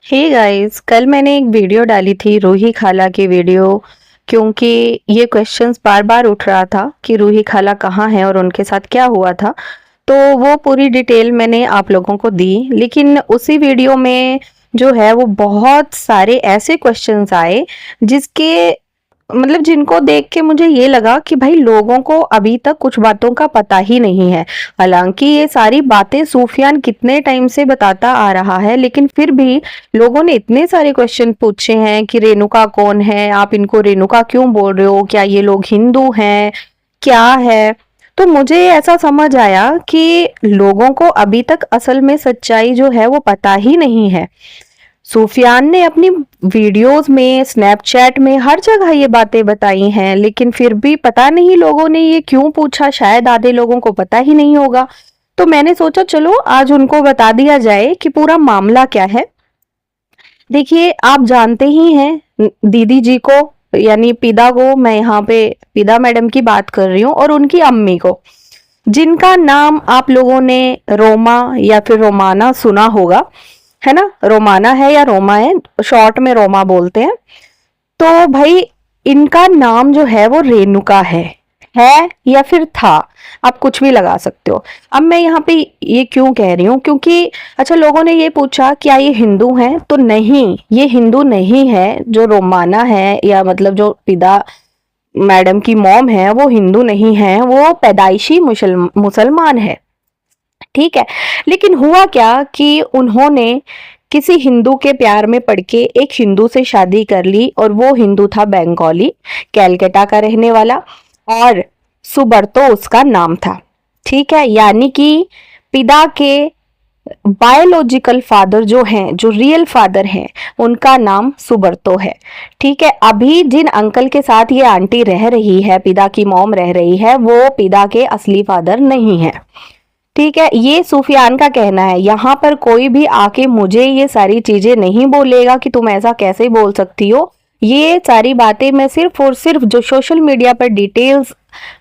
Hey guys, कल मैंने एक वीडियो डाली थी रूही खाला की वीडियो। क्योंकि ये क्वेश्चंस बार बार उठ रहा था कि रूही खाला कहाँ है और उनके साथ क्या हुआ था। तो वो पूरी डिटेल मैंने आप लोगों को दी, लेकिन उसी वीडियो में जो है वो बहुत सारे ऐसे क्वेश्चंस आए जिसके मतलब जिनको देख के मुझे ये लगा कि भाई लोगों को अभी तक कुछ बातों का पता ही नहीं है। हालांकि ये सारी बातें सूफियान कितने टाइम से बताता आ रहा है, लेकिन फिर भी लोगों ने इतने सारे क्वेश्चन पूछे हैं कि रेणुका कौन है, आप इनको रेणुका क्यों बोल रहे हो, क्या ये लोग हिंदू हैं, क्या है। तो मुझे ऐसा समझ आया कि लोगों को अभी तक असल में सच्चाई जो है वो पता ही नहीं है। सूफियान ने अपनी वीडियोस में, स्नैपचैट में, हर जगह ये बातें बताई हैं, लेकिन फिर भी पता नहीं लोगों ने ये क्यों पूछा, शायद आधे लोगों को पता ही नहीं होगा। तो मैंने सोचा चलो आज उनको बता दिया जाए कि पूरा मामला क्या है। देखिए, आप जानते ही हैं दीदी जी को, यानी पिदा को, मैं यहाँ पे पिदा मैडम की बात कर रही हूँ, और उनकी अम्मी को, जिनका नाम आप लोगों ने रोमा या फिर रोमाना सुना होगा, है ना। रोमाना है या रोमा है, शॉर्ट में रोमा बोलते हैं। तो भाई इनका नाम जो है वो रेणुका है या फिर था, आप कुछ भी लगा सकते हो। अब मैं यहाँ पे ये क्यों कह रही हूँ, क्योंकि अच्छा लोगों ने ये पूछा क्या ये हिंदू हैं, तो नहीं, ये हिंदू नहीं है। जो रोमाना है या मतलब जो पिता मैडम की मॉम है वो हिंदू नहीं है, वो पैदाइशी मुसलमान है, ठीक है। लेकिन हुआ क्या कि उन्होंने किसी हिंदू के प्यार में पड़ के एक हिंदू से शादी कर ली, और वो हिंदू था बंगाली, कैलकाटा का रहने वाला, और सुबर्तो उसका नाम था, ठीक है। यानी कि पिता के बायोलॉजिकल फादर जो हैं, जो रियल फादर हैं, उनका नाम सुबर्तो है, ठीक है। अभी जिन अंकल के साथ ये आंटी रह रही है, पिता की मॉम रह रही है, वो पिता के असली फादर नहीं है, ठीक है। ये सूफियान का कहना है। यहाँ पर कोई भी आके मुझे ये सारी चीजें नहीं बोलेगा कि तुम ऐसा कैसे बोल सकती हो। ये सारी बातें मैं सिर्फ और सिर्फ जो सोशल मीडिया पर डिटेल्स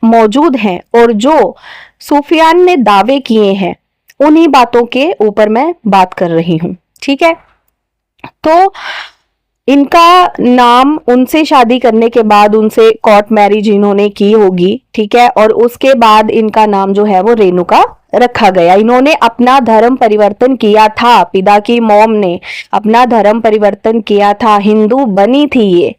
मौजूद हैं और जो सूफियान ने दावे किए हैं, उन्हीं बातों के ऊपर मैं बात कर रही हूँ, ठीक है। तो इनका नाम, उनसे शादी करने के बाद उनसे कोर्ट मैरिज इन्होंने की होगी, ठीक है, और उसके बाद इनका नाम जो है वो रेणुका रखा गया। इन्होंने अपना धर्म परिवर्तन किया था, पिता की मॉम ने अपना धर्म परिवर्तन किया था, हिंदू बनी थी ये,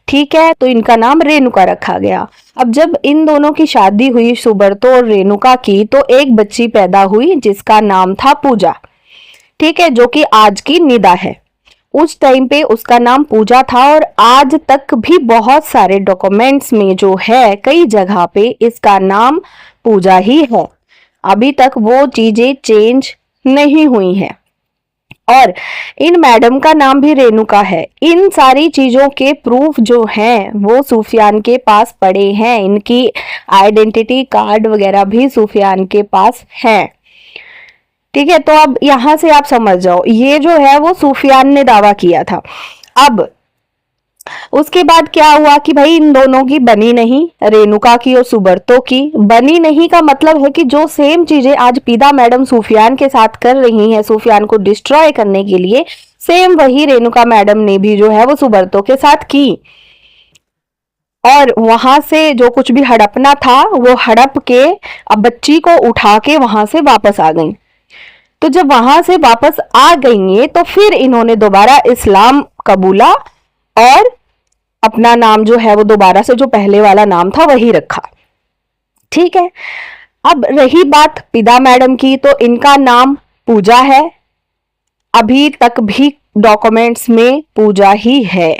ठीक है, तो इनका नाम रेणुका रखा गया। अब जब इन दोनों की शादी हुई, सुबर्तो और रेणुका की, तो एक बच्ची पैदा हुई जिसका नाम था पूजा, ठीक है, जो कि आज की निदा है। उस टाइम पे उसका नाम पूजा था, और आज तक भी बहुत सारे डॉक्यूमेंट्स में जो है कई जगह पे इसका नाम पूजा ही है। अभी तक वो चीजें चेंज नहीं हुई हैं। और इन मैडम का नाम भी रेणुका है। इन सारी चीजों के प्रूफ जो हैं वो सूफियान के पास पड़े हैं, इनकी आइडेंटिटी कार्ड वगैरह भी सूफियान के पास हैं, ठीक है। तो अब यहां से आप समझ जाओ, ये जो है वो सूफियान ने दावा किया था। अब उसके बाद क्या हुआ कि भाई इन दोनों की बनी नहीं, रेणुका की और सुबर्तो की बनी नहीं, का मतलब है कि जो सेम चीजें आज पीदा मैडम सूफियान के साथ कर रही हैं, सूफियान को डिस्ट्रॉय करने के लिए, सेम वही रेणुका मैडम ने भी जो है वो सुबर्तो के साथ की। और वहां से जो कुछ भी हड़पना था वो हड़प के अब बच्ची को उठा के वहां से वापस आ गई। तो जब वहां से वापस आ गई हैं तो फिर इन्होंने दोबारा इस्लाम कबूला, और अपना नाम जो है वो दोबारा से जो पहले वाला नाम था वही रखा, ठीक है। अब रही बात पिदा मैडम की, तो इनका नाम पूजा है, अभी तक भी डॉक्यूमेंट्स में पूजा ही है,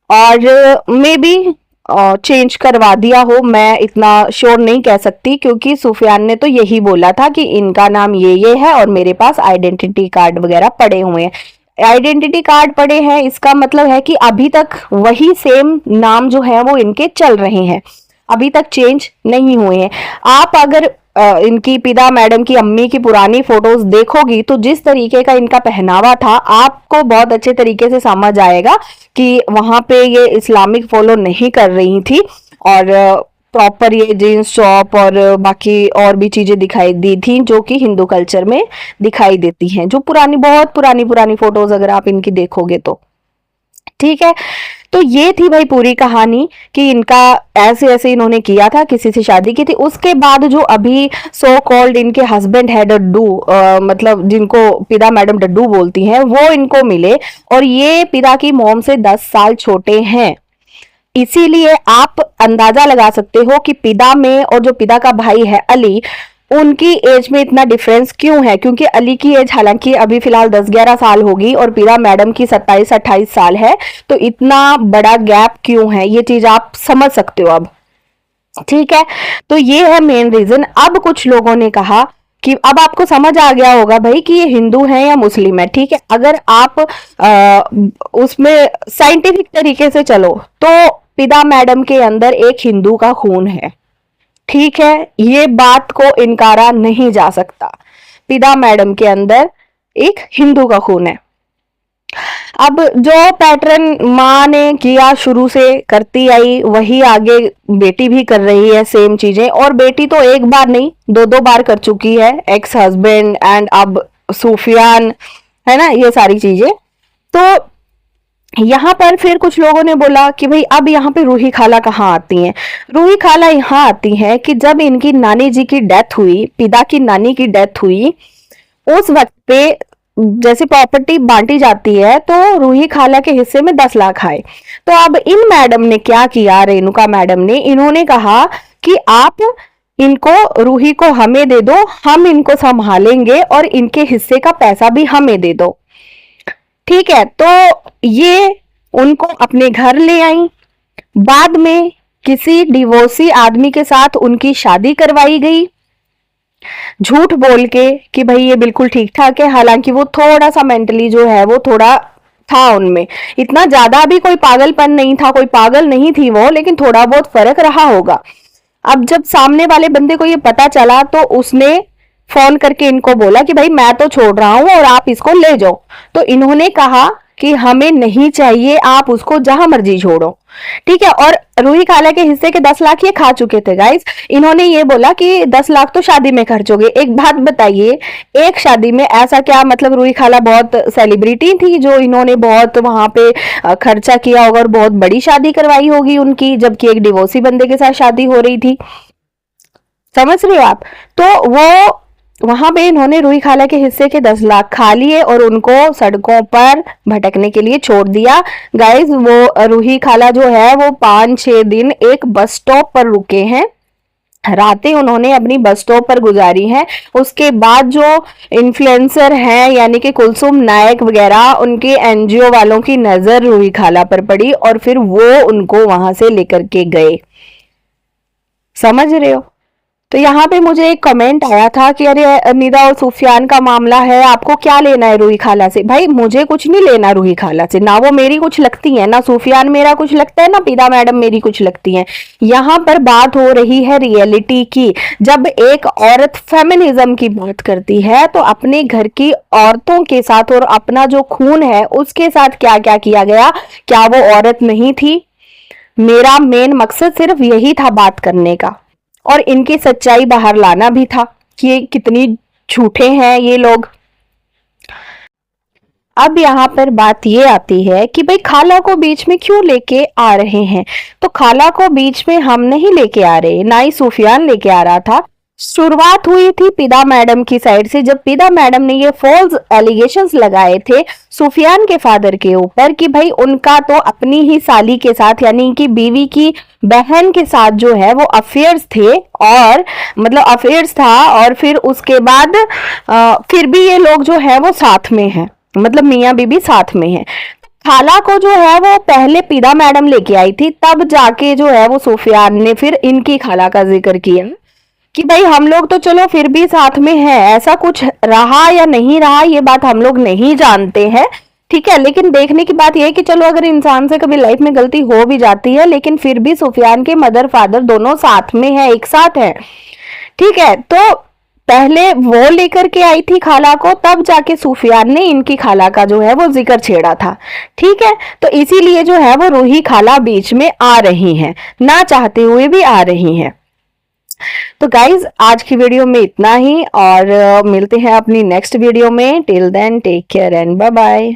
और मे बी चेंज करवा दिया हो, मैं इतना श्योर नहीं कह सकती, क्योंकि सुफियान ने तो यही बोला था कि इनका नाम ये है और मेरे पास आइडेंटिटी कार्ड वगैरह पड़े हुए हैं। आइडेंटिटी कार्ड पड़े हैं, इसका मतलब है कि अभी तक वही सेम नाम जो है वो इनके चल रहे हैं, अभी तक चेंज नहीं हुए हैं। आप अगर इनकी पिता मैडम की अम्मी की पुरानी फोटोज देखोगी तो जिस तरीके का इनका पहनावा था, आपको बहुत अच्छे तरीके से समझ आएगा कि वहां पे ये इस्लामिक फॉलो नहीं कर रही थी, और प्रॉपर ये जीन्स टॉप और बाकी और भी चीजें दिखाई दी थी जो कि हिंदू कल्चर में दिखाई देती हैं, जो पुरानी, बहुत पुरानी पुरानी फोटोज अगर आप इनकी देखोगे तो। ठीक है, तो ये थी भाई पूरी कहानी कि इनका ऐसे ऐसे इन्होंने किया था, किसी से शादी की थी। उसके बाद जो अभी सो कॉल्ड इनके हस्बैंड है डड्डू, मतलब जिनको पिदा मैडम डड्डू बोलती हैं, वो इनको मिले और ये पिता की मॉम से 10 साल छोटे हैं। इसीलिए आप अंदाजा लगा सकते हो कि पिता में और जो पिता का भाई है अली, उनकी एज में इतना डिफरेंस क्यों है, क्योंकि अली की एज हालांकि अभी फिलहाल 10-11 साल होगी और पिता मैडम की 27-28 साल है, तो इतना बड़ा गैप क्यों है, ये चीज आप समझ सकते हो अब। ठीक है, तो ये है मेन रीजन। अब कुछ लोगों ने कहा कि अब आपको समझ आ गया होगा भाई कि ये हिंदू है या मुस्लिम है। ठीक है, अगर आप उसमें साइंटिफिक तरीके से चलो तो पिता मैडम के अंदर एक हिंदू का खून है। ठीक है, ये बात को इनकारा नहीं जा सकता, पिता मैडम के अंदर एक हिंदू का खून है। अब जो पैटर्न माँ ने किया, शुरू से करती आई, वही आगे बेटी भी कर रही है सेम चीजें। और बेटी तो एक बार नहीं, 2-2 बार कर चुकी है, एक्स हस्बैंड एंड अब सुफियान, है ना, ये सारी चीजें। तो यहाँ पर फिर कुछ लोगों ने बोला कि भाई अब यहाँ पे रूही खाला कहाँ आती हैं। रूही खाला यहाँ आती हैं कि जब इनकी नानी जी की डेथ हुई, पिता की नानी की डेथ हुई, उस वक्त पे जैसे प्रॉपर्टी बांटी जाती है तो रूही खाला के हिस्से में 10 लाख आए। तो अब इन मैडम ने क्या किया, रेणुका मैडम ने, इन्होंने कहा कि आप इनको, रूही को हमें दे दो, हम इनको संभालेंगे और इनके हिस्से का पैसा भी हमें दे दो। ठीक है, तो ये उनको अपने घर ले आई। बाद में किसी डिवोर्सी आदमी के साथ उनकी शादी करवाई गई, झूठ बोल के कि भाई ये बिल्कुल ठीक ठाक है। हालांकि वो थोड़ा सा मेंटली जो है वो थोड़ा था उनमें, इतना ज्यादा भी कोई पागलपन नहीं था, कोई पागल नहीं थी वो, लेकिन थोड़ा बहुत फर्क रहा होगा। अब जब सामने वाले बंदे को ये पता चला तो उसने फोन करके इनको बोला कि भाई मैं तो छोड़ रहा हूं और आप इसको ले जाओ। तो इन्होंने कहा कि हमें नहीं चाहिए, आप उसको जहां मर्जी छोड़ो। ठीक है, और रूही खाला के हिस्से के 10 लाख ये खा चुके थे गाइस। इन्होंने ये बोला कि 10 लाख तो शादी में खर्च हो गए। एक बात बताइए, एक शादी में ऐसा क्या, मतलब रूही खाला बहुत सेलिब्रिटी थी जो इन्होंने बहुत वहां पे खर्चा किया होगा और बहुत बड़ी शादी करवाई होगी उनकी, जबकि एक डिवोर्सी बंदे के साथ शादी हो रही थी। समझ रहे हो आप? तो वो वहां पे इन्होंने रूही खाला के हिस्से के 10 लाख खा लिए और उनको सड़कों पर भटकने के लिए छोड़ दिया। गाइस, वो रूही खाला जो है वो 5-6 दिन एक बस स्टॉप पर रुके हैं, रातें उन्होंने अपनी बस स्टॉप पर गुजारी हैं। उसके बाद जो इन्फ्लुएंसर हैं यानी कि कुलसुम नायक वगैरह, उनके एनजीओ वालों की नजर रूही खाला पर पड़ी और फिर वो उनको वहां से लेकर के गए। समझ रहे हो? तो यहाँ पे मुझे एक कमेंट आया था कि अरे निदा और सुफियान का मामला है, आपको क्या लेना है रूही खाला से। भाई मुझे कुछ नहीं लेना रूही खाला से, ना वो मेरी कुछ लगती है, ना सुफियान मेरा कुछ लगता है, ना पिदा मैडम मेरी कुछ लगती है। यहाँ पर बात हो रही है रियलिटी की। जब एक औरत फेमिनिज्म की बात करती है तो अपने घर की औरतों के साथ और अपना जो खून है उसके साथ क्या क्या किया गया, क्या वो औरत नहीं थी? मेरा मेन मकसद सिर्फ यही था बात करने का, और इनकी सच्चाई बाहर लाना भी था कि ये कितनी झूठे हैं ये लोग। अब यहाँ पर बात ये आती है कि भाई खाला को बीच में क्यों लेके आ रहे हैं। तो खाला को बीच में हम नहीं लेके आ रहे, ना ही सुफियान लेके आ रहा था। शुरुआत हुई थी पिदा मैडम की साइड से, जब पिदा मैडम ने ये फॉल्स एलिगेशंस लगाए थे सुफियान के फादर के ऊपर कि भाई उनका तो अपनी ही साली के साथ यानी कि बीवी की बहन के साथ जो है वो अफेयर्स थे, और मतलब अफेयर्स था, और फिर उसके बाद फिर भी ये लोग जो है वो साथ में हैं, मतलब मियाँ बीबी साथ में हैं। खाला को जो है वो पहले पिदा मैडम लेके आई थी, तब जाके जो है वो सुफियान ने फिर इनकी खाला का जिक्र किया कि भाई हम लोग तो चलो फिर भी साथ में हैं। ऐसा कुछ रहा या नहीं रहा ये बात हम लोग नहीं जानते हैं, ठीक है, लेकिन देखने की बात यह है कि चलो अगर इंसान से कभी लाइफ में गलती हो भी जाती है, लेकिन फिर भी सुफियान के मदर फादर दोनों साथ में है, एक साथ है। ठीक है, तो पहले वो लेकर के आई थी खाला को, तब जाके सुफियान ने इनकी खाला का जो है वो जिक्र छेड़ा था। ठीक है, तो इसीलिए जो है वो रूही खाला बीच में आ रही हैं, ना चाहते हुए भी आ रही हैं। तो गाइज आज की वीडियो में इतना ही, और मिलते हैं अपनी नेक्स्ट वीडियो में। Till then take care and bye bye.